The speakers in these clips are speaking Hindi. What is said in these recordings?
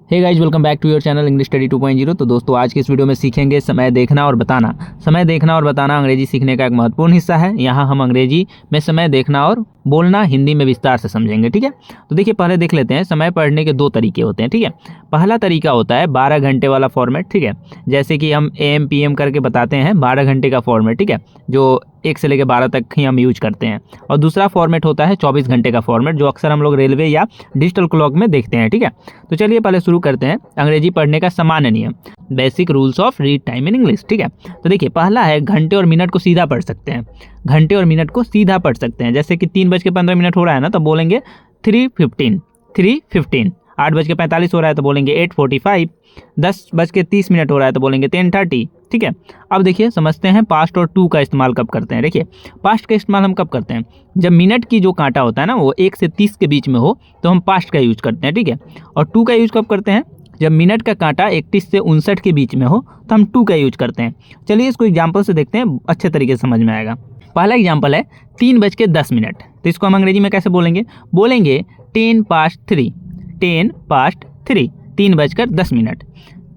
Hey guys, welcome back to your channel English study 2.0। तो दोस्तों, आज की इस वीडियो में सीखेंगे समय देखना और बताना। समय देखना और बताना अंग्रेजी सीखने का एक महत्वपूर्ण हिस्सा है। यहाँ हम अंग्रेजी में समय देखना और बोलना हिंदी में विस्तार से समझेंगे। ठीक है, तो देखिए पहले देख लेते हैं। समय पढ़ने के दो तरीके होते हैं। ठीक है, पहला तरीका होता है 12 घंटे वाला फॉर्मेट। ठीक है, जैसे कि हम AM PM करके बताते हैं 12 घंटे का फॉर्मेट। ठीक है, जो 1 से लेकर 12 तक ही हम यूज करते हैं। और दूसरा फॉर्मेट होता है 24 घंटे का फॉर्मेट, जो अक्सर हम लोग रेलवे या डिजिटल क्लॉक में देखते हैं। ठीक है, तो चलिए पहले शुरू करते हैं अंग्रेजी पढ़ने का सामान्य नियम, basic rules of read time in English. ठीक है, तो देखिए पहला है घंटे और मिनट को सीधा पढ़ सकते हैं। घंटे और मिनट को सीधा पढ़ सकते हैं। जैसे कि 3:15 हो रहा है ना, तो बोलेंगे 3:15, 3:15। 8:45 हो रहा है तो बोलेंगे 8:45। 10:30 हो रहा है तो बोलेंगे 10:30। ठीक है, अब देखिए समझते हैं पास्ट और टू का इस्तेमाल कब करते हैं। देखिए पास्ट का इस्तेमाल हम कब करते हैं, जब मिनट की जो कांटा होता है ना वो 1 से 30 के बीच में हो तो हम पास्ट का यूज करते हैं। ठीक है, और टू का यूज कब करते हैं, जब मिनट का कांटा 31 से 59 के बीच में हो तो हम टू का यूज करते हैं। चलिए इसको एग्जाम्पल से देखते हैं, अच्छे तरीके से समझ में आएगा। पहला एग्जाम्पल है 3:10, तो इसको हम अंग्रेजी में कैसे बोलेंगे, 10 past 3, 10 past 3, 3:10।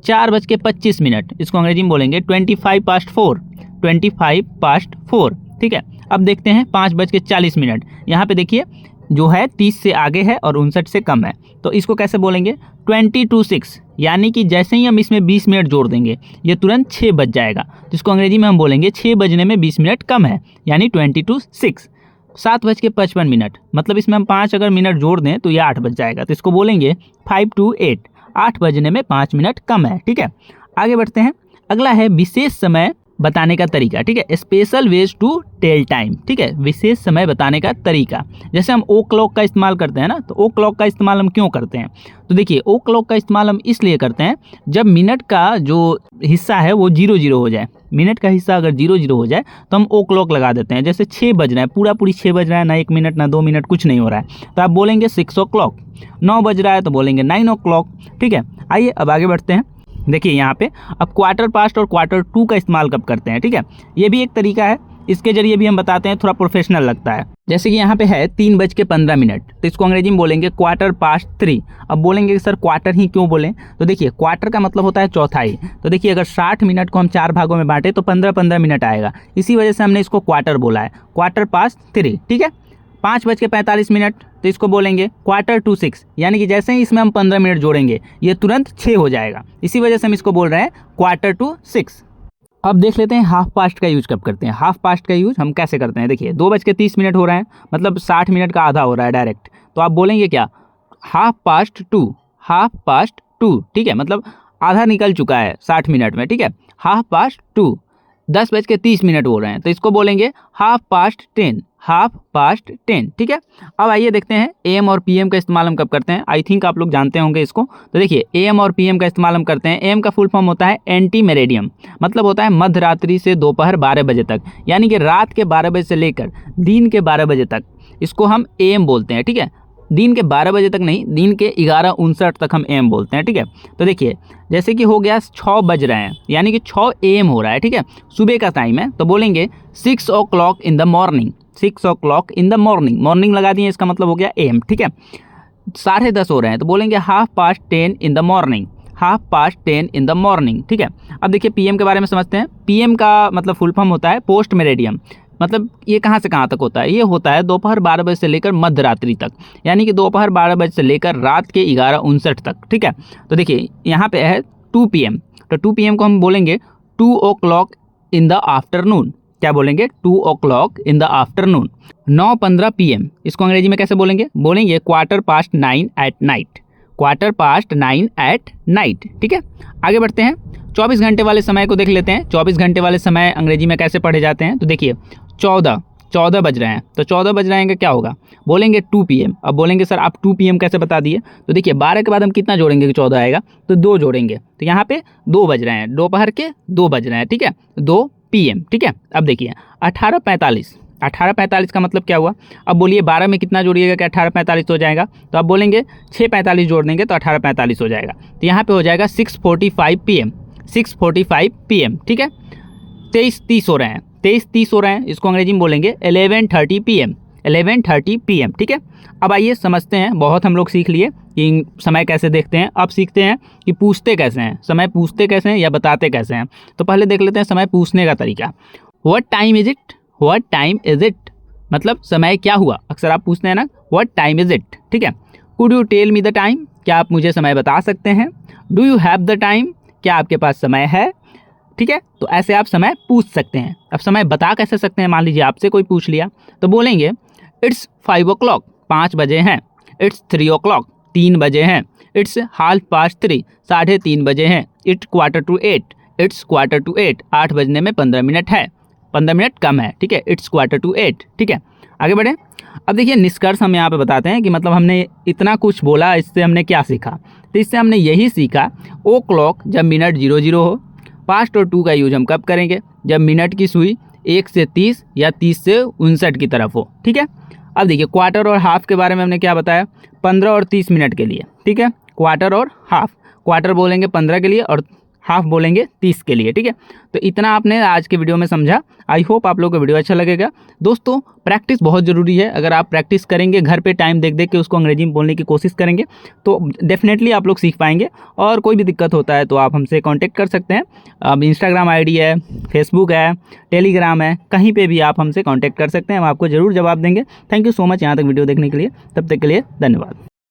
4:25, इसको अंग्रेजी में बोलेंगे 25 past 4, 25 past 4। ठीक है, अब देखते हैं 5:40। यहाँ पे देखिए जो है 30 से आगे है और 59 से कम है, तो इसको कैसे बोलेंगे 20 to 6, यानी कि जैसे ही हम इसमें 20 मिनट जोड़ देंगे ये तुरंत 6 बज जाएगा। तो इसको अंग्रेजी में हम बोलेंगे 6 बजने में 20 मिनट कम है, यानी 20 to 6। 7:55, मतलब इसमें हम 5 अगर मिनट जोड़ दें तो ये 8 बज जाएगा। तो इसको बोलेंगे 5 to 8, 8 बजने में 5 मिनट कम है। ठीक है, आगे बढ़ते हैं। अगला है विशेष समय बताने का तरीका। ठीक है, special ways to tell time. ठीक है, विशेष समय बताने का तरीका। जैसे हम ओ क्लॉक का इस्तेमाल करते हैं ना, तो ओ क्लॉक का इस्तेमाल हम क्यों करते हैं, तो देखिए ओ क्लॉक का इस्तेमाल हम इसलिए करते हैं जब मिनट का जो हिस्सा है वो 00 हो जाए। मिनट का हिस्सा अगर 00 हो जाए तो हम ओ क्लॉक लगा देते हैं। जैसे 6 बज रहा है, पूरी 6 बज रहा है, ना 1 मिनट ना 2 मिनट, कुछ नहीं हो रहा है, तो आप बोलेंगे 6 o'clock। 9 बज रहा है तो बोलेंगे 9 o'clock। ठीक है, आइए अब आगे बढ़ते हैं। देखिए यहाँ पे अब क्वार्टर पास्ट और क्वार्टर टू का इस्तेमाल कब करते हैं। ठीक है, ये भी एक तरीका है, इसके जरिए भी हम बताते हैं, थोड़ा प्रोफेशनल लगता है। जैसे कि यहाँ पे है 3:15, तो इसको अंग्रेजी में बोलेंगे क्वार्टर पास्ट 3। अब बोलेंगे कि सर क्वार्टर ही क्यों बोलें, तो देखिए क्वार्टर का मतलब होता है चौथाई। तो देखिए अगर 60 मिनट को हम 4 भागों में बांटे तो 15-15 मिनट आएगा, इसी वजह से हमने इसको क्वार्टर बोला है, क्वार्टर पास्ट 3। ठीक है, 5:45, तो इसको बोलेंगे क्वार्टर टू 6, यानी कि जैसे ही इसमें हम 15 मिनट जोड़ेंगे ये तुरंत 6 हो जाएगा, इसी वजह से हम इसको बोल रहे हैं क्वार्टर टू 6। अब देख लेते हैं हाफ पास्ट का यूज कब करते हैं। हाफ पास्ट का यूज हम कैसे करते हैं, देखिए 2:30 हो रहा है, मतलब 60 मिनट का आधा हो रहा है डायरेक्ट, तो आप बोलेंगे क्या, हाफ पास्ट 2, हाफ पास्ट 2। ठीक है, मतलब आधा निकल चुका है 60 मिनट में। ठीक है, हाफ पास्ट 2। 10:30 हो रहे हैं, तो इसको बोलेंगे हाफ पास्ट 10, हाफ पास्ट 10। ठीक है, अब आइए देखते हैं AM और PM का इस्तेमाल हम कब करते हैं। आई थिंक आप लोग जानते होंगे इसको। तो देखिए AM और PM का इस्तेमाल हम करते हैं। AM का फुल फॉर्म होता है एंटी मेरेडियम, मतलब होता है मध्य रात्रि से दोपहर 12 बजे तक, यानी कि रात के 12 बजे से लेकर दिन के 12 बजे तक इसको हम AM बोलते हैं। ठीक है, दिन के 12 बजे तक नहीं, दिन के 11:59 तक हम AM बोलते हैं। ठीक है, तो देखिए जैसे कि हो गया 6 बज रहे हैं, यानी कि 6 AM हो रहा है। ठीक है, सुबह का टाइम है, तो बोलेंगे 6 o'clock in the morning, 6 o'clock in the morning। Morning लगा दिए, इसका मतलब हो गया AM। ठीक है, 10:30 हो रहे हैं, तो बोलेंगे half past 10 in the morning, half past 10 in the morning। ठीक है, अब देखिए PM के बारे में समझते हैं। PM का मतलब फुल फॉर्म होता है पोस्ट मेरेडियम, मतलब ये कहाँ से कहाँ तक होता है, ये होता है दोपहर 12 बजे से लेकर मध्य रात्रि तक, यानी कि दोपहर 12 बजे से लेकर रात के 11:59 तक। ठीक है, तो देखिए यहाँ पे है 2 PM, तो 2 PM को हम बोलेंगे 2 o'clock in the afternoon। क्या बोलेंगे, 2 o'clock in the afternoon। 9:15 PM, इसको अंग्रेजी में कैसे बोलेंगे, बोलेंगे quarter past 9 at night, quarter past 9 at night। ठीक है, आगे बढ़ते हैं। 24 घंटे वाले समय को देख लेते हैं। 24 घंटे वाले समय अंग्रेजी में कैसे पढ़े जाते हैं, तो देखिए 14 बज रहे हैं, तो 14 बज रहे हैं क्या होगा, बोलेंगे 2 PM। अब बोलेंगे सर आप 2 PM कैसे बता दिए, तो देखिए 12 के बाद हम कितना जोड़ेंगे कि 14 आएगा, तो 2 जोड़ेंगे, तो यहाँ पे 2 बज रहे हैं, दोपहर के 2 बज रहे हैं। ठीक है, 2 PM। ठीक है, अब देखिए 18:45 का मतलब क्या हुआ, अब बोलिए 12 में कितना जोड़िएगा कि 18:45 हो जाएगा, तो आप बोलेंगे 6:45 जोड़ देंगे तो 18:45 हो जाएगा, तो यहाँ पे हो जाएगा 6:45 PM, 6:45 PM। ठीक है, 23:30 हो रहे हैं, 23:30 हो रहे हैं, इसको अंग्रेजी में बोलेंगे 11:30 PM, 11:30 PM, ठीक है। अब आइए समझते हैं, बहुत हम लोग सीख लिए कि समय कैसे देखते हैं, अब सीखते हैं कि पूछते कैसे हैं, समय पूछते कैसे हैं या बताते कैसे हैं। तो पहले देख लेते हैं समय पूछने का तरीका। What time is it, what time is it, मतलब समय क्या हुआ, अक्सर आप पूछते हैं ना व्हाट टाइम इज इट, ठीक है। Could you tell me the time, क्या आप मुझे समय बता सकते हैं। Do you have the time, क्या आपके पास समय है, ठीक है। तो ऐसे आप समय पूछ सकते हैं। अब समय बता कैसे सकते हैं, मान लीजिए आपसे कोई पूछ लिया तो बोलेंगे इट्स 5 o'clock, 5 बजे हैं। इट्स 3 o'clock, 3 बजे हैं। इट्स 3:30, 3:30 बजे हैं। इट्स 7:45, इट्स 7:45, 8 बजने में 15 मिनट है, 15 मिनट कम है, ठीक है। इट्स 7:45, ठीक है। आगे बढ़े। अब देखिए निष्कर्ष हम यहाँ पे बताते हैं कि मतलब हमने इतना कुछ बोला, इससे हमने क्या सीखा। तो इससे हमने यही सीखा ओ क्लॉक जब मिनट 00 हो, पास्ट और टू का यूज हम कब करेंगे, जब मिनट की सुई 1 से 30 या 30 से 59 की तरफ हो, ठीक है। अब देखिए क्वार्टर और हाफ के बारे में हमने क्या बताया, 15 और 30 मिनट के लिए, ठीक है। क्वार्टर और हाफ, क्वार्टर बोलेंगे 15 के लिए और हाफ बोलेंगे 30 के लिए, ठीक है। तो इतना आपने आज के वीडियो में समझा। आई होप आप लोगों को वीडियो अच्छा लगेगा। दोस्तों प्रैक्टिस बहुत ज़रूरी है, अगर आप प्रैक्टिस करेंगे घर पे टाइम देख देख के उसको अंग्रेजी में बोलने की कोशिश करेंगे तो डेफिनेटली आप लोग सीख पाएंगे। और कोई भी दिक्कत होता है तो आप हमसे कांटेक्ट कर सकते हैं। अब इंस्टाग्राम आईडी है, फेसबुक है, टेलीग्राम है, कहीं पर भी आप हमसे कॉन्टैक्ट कर सकते हैं, हम आपको ज़रूर जवाब देंगे। थैंक यू सो मच यहाँ तक वीडियो देखने के लिए, तब तक के लिए धन्यवाद।